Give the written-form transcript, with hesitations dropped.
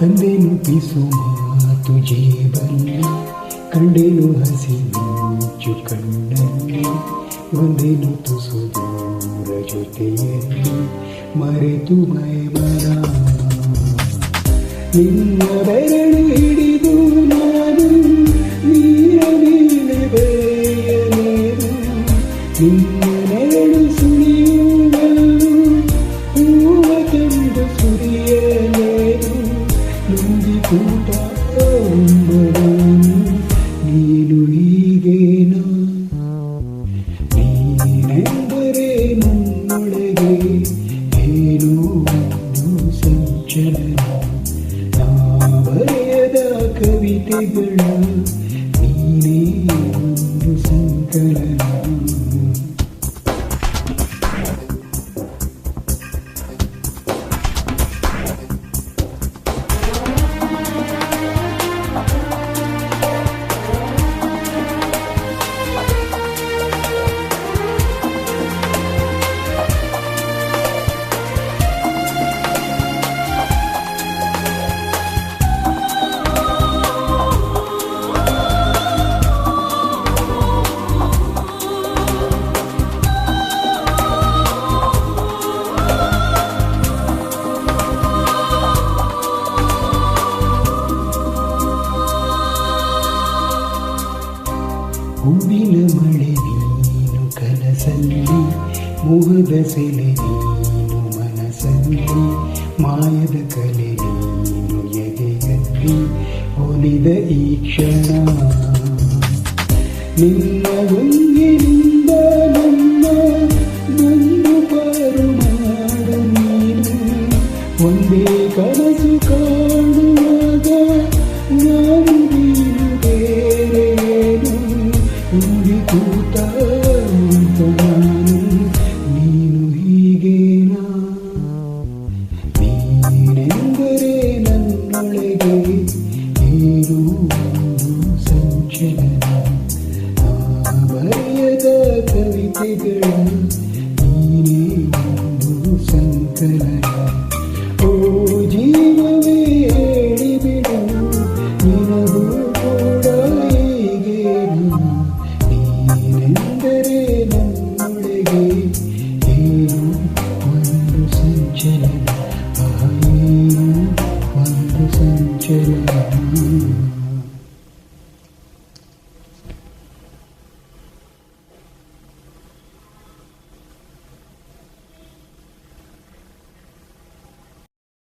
ತಂದೆನು ಪಿಸು ಮಾತು ಜೇಬಲ್ಲಿ, ಕಂಡೆನು ಹಸಿ ಮಿಂಚು ಕಣ್ಣಲ್ಲಿ, ಒಂದೇನು ತುಸು ದೂರ ಜೊತೆಯಲ್ಲಿ ಮರೆತು ಮೈಮನ. ನಿನ್ನ ಬೆರಳು ಹಿಡಿದು ನಾನು ನೀರ ಮೇಲೆ ಬೆಳೆಯಲೇನು, ನಿನ್ನ ನೆರಳು ಸುಳಿಯುವನು ಹೂವ ತಂದು ಸುರಿಯಲೇನು, ನುಂಗಿ ಕೂಟ ಉಂಬರನು ನೀನು ಹೀಗೇನಾ. ನೀನೆಂದರೆ ನನ್ನೊಳಗೆ ಏನೋ ಒಂದು ಸಂಚಲನ, ನಾ ಬರೆಯದ ಕವಿತೆಗಳ ನೀನೇ ಒಂದು ಸಂಕಲನ. ಹೂವಿನ ಮಳೆ ನೀನು ಕನಸಲ್ಲಿ, ಮೋಹದ ಸೆಲೆ ನೀನು ಮನಸ್ಸಲ್ಲಿ, ಮಾಯದ ಕಲೆ ನೀನು ಎದೆಯಲ್ಲಿ ಒಲಿದ ಈ ಕ್ಷಣ. ನಿನ್ನ ಗುಂಗಿನಿಂದ ನನ್ನ ಬಂದು ಪಾರು ಮಾಡ ನೀನು, ಒಂದೇ ಕನಸು ಕಾಣುವಾಗ ನಾನು ನೀನು ಬೇರೇನು, ಉಂಡಿ ಕೂತ ನಾನು ನೀನು ಹೀಗೇನಾ. ನೀನೆಂದರೆ ನನ್ನೊಳಗೆ ಏನೋ ಒಂದು ಸಂಚಲನ, ನಾ ಬರೆಯದ ಕವಿತೆಗಳ ನೀನೇ ಒಂದು ಸಂಕಲನ. ಓ ಜೀವವೇ ಹೇಳಿಬಿಡು ನಿನಗೂ ಕೂಡ ಹೀಗೇನು, ನೀನೆಂದರೆ ನನ್ನೊಳಗೆ ಏನೋ ಒಂದು ಸಂಚಲನ, ಏನೋ ಒಂದು ಸಂಚಲನ.